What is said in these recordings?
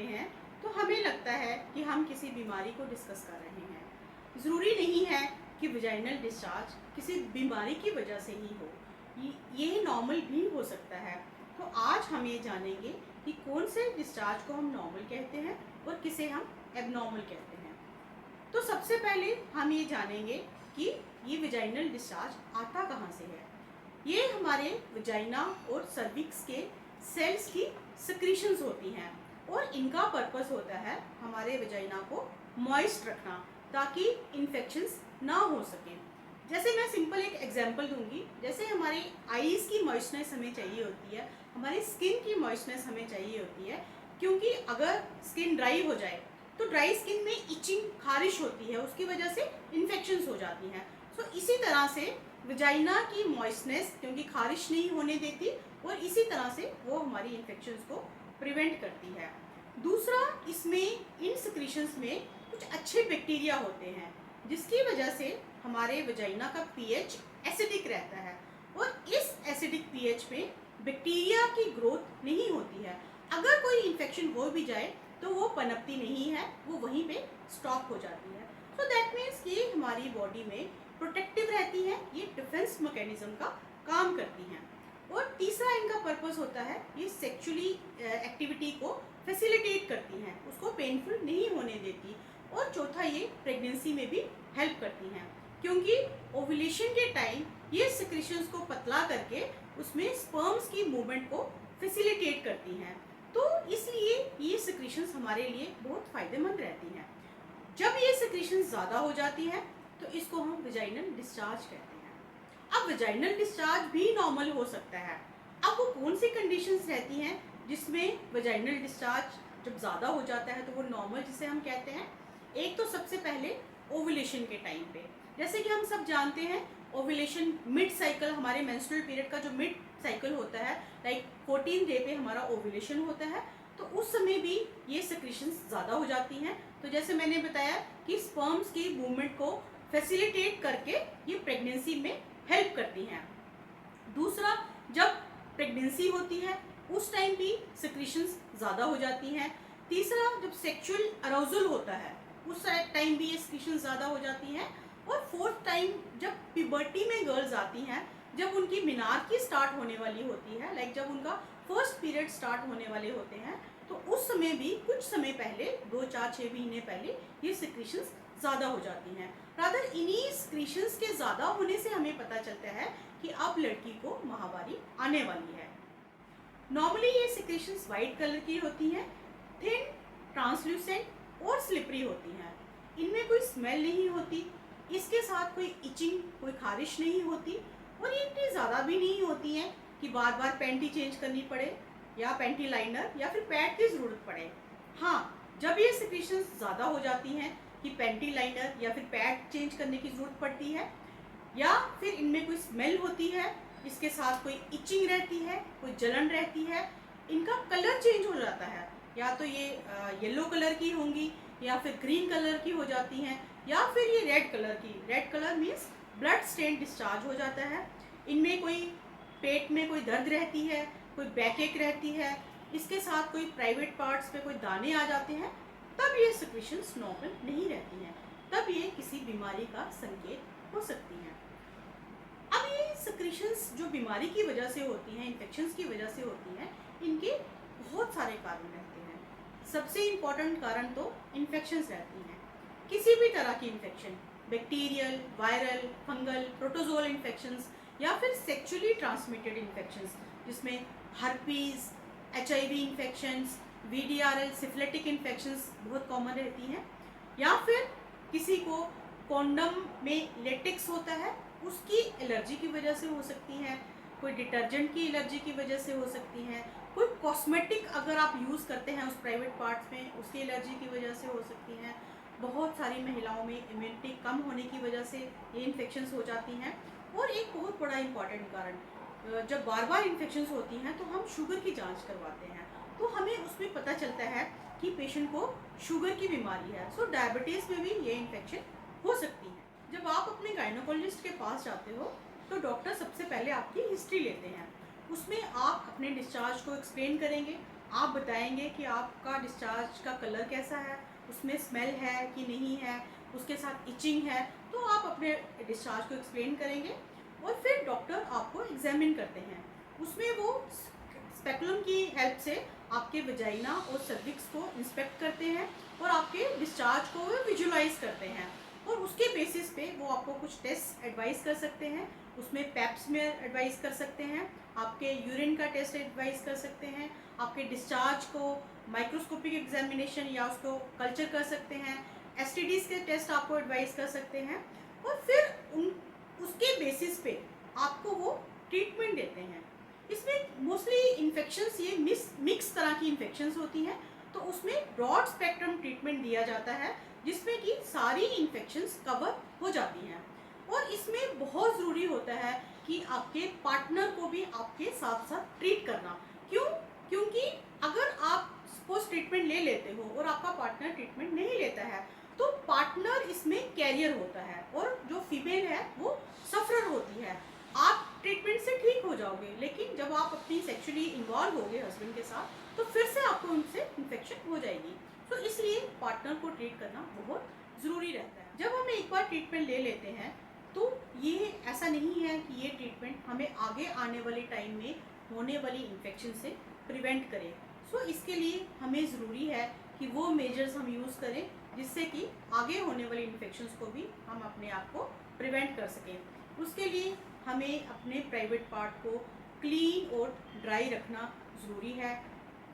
हैं तो हमें लगता है कि हम किसी बीमारी को डिस्कस कर रहे हैं। ज़रूरी नहीं है कि वजाइनल डिस्चार्ज किसी बीमारी की वजह से ही हो, ये नॉर्मल भी हो सकता है। तो आज हम ये जानेंगे कि कौन से डिस्चार्ज को हम नॉर्मल कहते हैं और किसे हम एबनॉर्मल कहते हैं। तो सबसे पहले हम ये जानेंगे कि ये वजाइनल डिस्चार्ज आता कहाँ से है। ये हमारे वजाइना और सर्विक्स के सेल्स की सिक्रीशंस होती हैं और इनका पर्पस होता है हमारे वजाइना को मॉइस्ट रखना ताकि इन्फेक्शंस ना हो सकें। जैसे मैं सिंपल एक एग्जांपल दूंगी, जैसे हमारी आईज की मॉइस्चनेस हमें चाहिए होती है, हमारी स्किन की मॉइस्चनेस हमें चाहिए होती है, क्योंकि अगर स्किन ड्राई हो जाए तो ड्राई स्किन में इचिंग, खारिश होती है, उसकी वजह से इन्फेक्शंस हो जाती हैं। सो इसी तरह से वजाइना की मॉइस्चनेस क्योंकि खारिश नहीं होने देती और इसी तरह से वो हमारी इन्फेक्शंस को प्रिवेंट करती है। दूसरा, इसमें इन सिक्रीशंस में कुछ अच्छे बैक्टीरिया होते हैं जिसकी वजह से हमारे वजाइना का पीएच एसिडिक रहता है और इस एसिडिक पीएच में बैक्टीरिया की ग्रोथ नहीं होती है। अगर कोई इन्फेक्शन हो भी जाए तो वो पनपती नहीं है, वो वहीं पे स्टॉप हो जाती है। सो दैट मीन्स ये हमारी बॉडी में प्रोटेक्टिव रहती है, ये डिफेंस मैकेनिज्म का काम करती हैं। और तीसरा इनका पर्पस होता है ये सेक्सुअली एक्टिविटी को फैसिलिटेट करती हैं, उसको पेनफुल नहीं होने देती। और चौथा, ये प्रेगनेंसी में भी हेल्प करती हैं क्योंकि ओव्यूलेशन के टाइम ये सिक्रीशंस को पतला करके उसमें स्पर्म्स की मूवमेंट को फैसिलिटेट करती हैं। तो इसलिए ये सिक्रीशंस हमारे लिए बहुत फ़ायदेमंद रहती हैं। जब ये सिक्रीशंस ज़्यादा हो जाती हैं तो इसको हम वजाइनल डिस्चार्ज कहते हैं। अब वजाइनल डिस्चार्ज भी नॉर्मल हो सकता है। अब वो कौन सी कंडीशंस रहती हैं जिसमें वजाइनल डिस्चार्ज जब ज़्यादा हो जाता है तो वो नॉर्मल जिसे हम कहते हैं। एक तो सबसे पहले ओव्यूलेशन के टाइम पे, जैसे कि हम सब जानते हैं ओव्यूलेशन मिड साइकिल, हमारे मेंस्ट्रुअल पीरियड का जो मिड साइकिल होता है, लाइक 14 डे पे हमारा ओव्यूलेशन होता है, तो उस समय भी ये सिक्रीशंस ज़्यादा हो जाती हैं। तो जैसे मैंने बताया कि स्पर्म्स की मूवमेंट को फैसिलिटेट करके ये प्रेगनेंसी में हेल्प करती हैं। दूसरा, जब प्रेगनेंसी होती है उस टाइम भी सिक्रीशंस ज़्यादा हो जाती हैं। तीसरा, जब सेक्सुअल अराउजल होता है उस टाइम भी ये सिक्रीशंस ज़्यादा हो जाती हैं। और फोर्थ टाइम, जब प्यूबर्टी में गर्ल्स आती हैं, जब उनकी मेनार्की स्टार्ट होने वाली होती है, लाइक जब उनका फर्स्ट पीरियड स्टार्ट होने वाले होते हैं, तो उस समय भी कुछ समय पहले, 2, 4, 6 महीने पहले ये सिक्रीशंस ज़्यादा हो जाती हैं। रादर इन्हीं सिक्रीशंस के ज़्यादा होने से हमें पता चलता है कि अब लड़की को माहवारी आने वाली है। नॉर्मली ये सिक्रीशंस वाइट कलर की होती हैं, थिन, ट्रांसल्यूसेंट और स्लिपरी होती हैं। इनमें कोई स्मेल नहीं होती, इसके साथ कोई इचिंग, कोई खारिश नहीं होती और ये इतनी ज़्यादा भी नहीं होती हैं कि बार बार पैंटी चेंज करनी पड़े या पैंटी लाइनर या फिर पैड की ज़रूरत पड़े। हाँ, जब ये सिक्रीशंस ज़्यादा हो जाती हैं कि पैंटी लाइनर या फिर पैड चेंज करने की ज़रूरत पड़ती है, या फिर इनमें कोई स्मेल होती है, इसके साथ कोई इचिंग रहती है, कोई जलन रहती है, इनका कलर चेंज हो जाता है, या तो ये येलो कलर की होंगी या फिर ग्रीन कलर की हो जाती हैं, या फिर ये रेड कलर की। Red colour means blood stain discharge हो जाता है। इनमें कोई पेट में कोई दर्द रहती है, कोई बैकएक रहती है, इसके साथ कोई प्राइवेट पार्ट्स पे कोई दाने आ जाते हैं, तब ये सिक्रीशंस नॉर्मल नहीं रहती हैं, तब ये किसी बीमारी का संकेत हो सकती हैं। अब ये सिक्रीशंस जो बीमारी की वजह से होती हैं, इन्फेक्शंस की वजह से होती हैं, इनके बहुत सारे कारण रहते हैं। सबसे इम्पॉर्टेंट कारण तो इन्फेक्शंस रहती हैं। किसी भी तरह की infection, bacterial, viral, fungal, protozoal infections या फिर सेक्सुअली ट्रांसमिटेड इन्फेक्शंस, जिसमें herpes, HIV infections, VDRL, syphilitic infections बहुत कॉमन रहती हैं। या फिर किसी को कॉन्डम में लेटेक्स होता है, उसकी एलर्जी की वजह से हो सकती है, कोई डिटर्जेंट की एलर्जी की वजह से हो सकती हैं, कोई कॉस्मेटिक अगर आप यूज़ करते हैं उस प्राइवेट पार्ट्स में, उसकी एलर्जी की वजह से हो सकती हैं। बहुत सारी महिलाओं में इम्यूनिटी कम होने की वजह से ये इन्फेक्शंस हो जाती हैं। और एक बहुत बड़ा इम्पॉर्टेंट कारण, जब बार बार इन्फेक्शंस होती हैं तो हम शुगर की जांच करवाते हैं, तो हमें उसमें पता चलता है कि पेशेंट को शुगर की बीमारी है। सो डायबिटीज़ में भी ये इन्फेक्शन हो सकती है। जब आप अपने गायनोकोलॉजिस्ट के पास जाते हो तो डॉक्टर सबसे पहले आपकी हिस्ट्री लेते हैं, उसमें आप अपने डिस्चार्ज को एक्सप्लेन करेंगे, आप बताएंगे कि आपका डिस्चार्ज का कलर कैसा है, उसमें स्मेल है कि नहीं है, उसके साथ इचिंग है, तो आप अपने डिस्चार्ज को एक्सप्लेन करेंगे और फिर डॉक्टर आपको एग्जामिन करते हैं। उसमें वो स्पेकुलम की हेल्प से आपके वजाइना और सर्विक्स को इंस्पेक्ट करते हैं और आपके डिस्चार्ज को विजुलाइज करते हैं और उसके बेसिस पे वो आपको कुछ टेस्ट एडवाइस कर सकते हैं। उसमें पैप्स में एडवाइस कर सकते हैं, आपके यूरिन का टेस्ट एडवाइस कर सकते हैं, आपके डिस्चार्ज को माइक्रोस्कोपिक एग्जामिनेशन या उसको कल्चर कर सकते हैं, एसटीडीज के टेस्ट आपको एडवाइस कर सकते हैं और फिर उसके बेसिस पे आपको वो ट्रीटमेंट देते हैं। इसमें मोस्टली इन्फेक्शंस ये मिक्स तरह की इन्फेक्शंस होती हैं, तो उसमें ब्रॉड स्पेक्ट्रम ट्रीटमेंट दिया जाता है जिसमें कि सारी इन्फेक्शंस कवर हो जाती हैं। और इसमें बहुत ज़रूरी होता है कि आपके पार्टनर को भी आपके साथ साथ ट्रीट करना। क्यों? क्योंकि अगर आप सपोज ट्रीटमेंट ले लेते हो और आपका पार्टनर ट्रीटमेंट नहीं लेता है तो पार्टनर इसमें कैरियर होता है और जो फीमेल है वो सफरर होती है। आप ट्रीटमेंट से ठीक हो जाओगे, लेकिन जब आप अपनी सेक्सुअली इन्वॉल्व होगे हस्बैंड के साथ तो फिर से आपको उनसे इन्फेक्शन हो जाएगी। तो इसलिए पार्टनर को ट्रीट करना बहुत ज़रूरी रहता है। जब हम एक बार ट्रीटमेंट ले लेते हैं तो ये ऐसा नहीं है कि ये ट्रीटमेंट हमें आगे आने वाले टाइम में होने वाली इन्फेक्शन से प्रिवेंट करे। सो इसके लिए हमें ज़रूरी है कि वो मेजर्स हम यूज़ करें जिससे कि आगे होने वाली इन्फेक्शंस को भी हम अपने आप को प्रिवेंट कर सकें। उसके लिए हमें अपने प्राइवेट पार्ट को क्लीन और ड्राई रखना ज़रूरी है।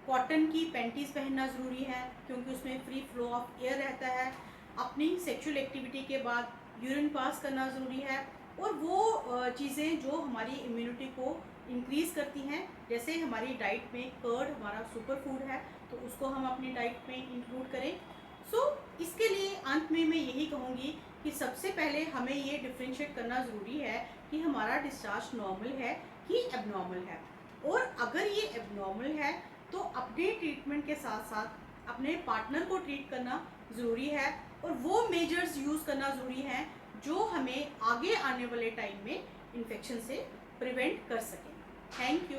कॉटन की पैंटीज पहनना ज़रूरी है क्योंकि उसमें फ्री फ्लो ऑफ एयर रहता है। अपनी सेक्सुअल एक्टिविटी के बाद यूरिन पास करना ज़रूरी है और वो चीज़ें जो हमारी इम्यूनिटी को इंक्रीज़ करती हैं, जैसे हमारी डाइट में कर्ड हमारा सुपर फूड है तो उसको हम अपनी डाइट में इंक्लूड करें। सो इसके लिए अंत में मैं यही कहूँगी कि सबसे पहले हमें ये डिफ्रेंशिएट करना ज़रूरी है कि हमारा डिस्चार्ज नॉर्मल है कि एबनॉर्मल है, और अगर ये एबनॉर्मल है तो अपने ट्रीटमेंट के साथ साथ अपने पार्टनर को ट्रीट करना ज़रूरी है और वो मेजर्स यूज़ करना ज़रूरी है जो हमें आगे आने वाले टाइम में इन्फेक्शन से प्रिवेंट कर सकें। Thank you.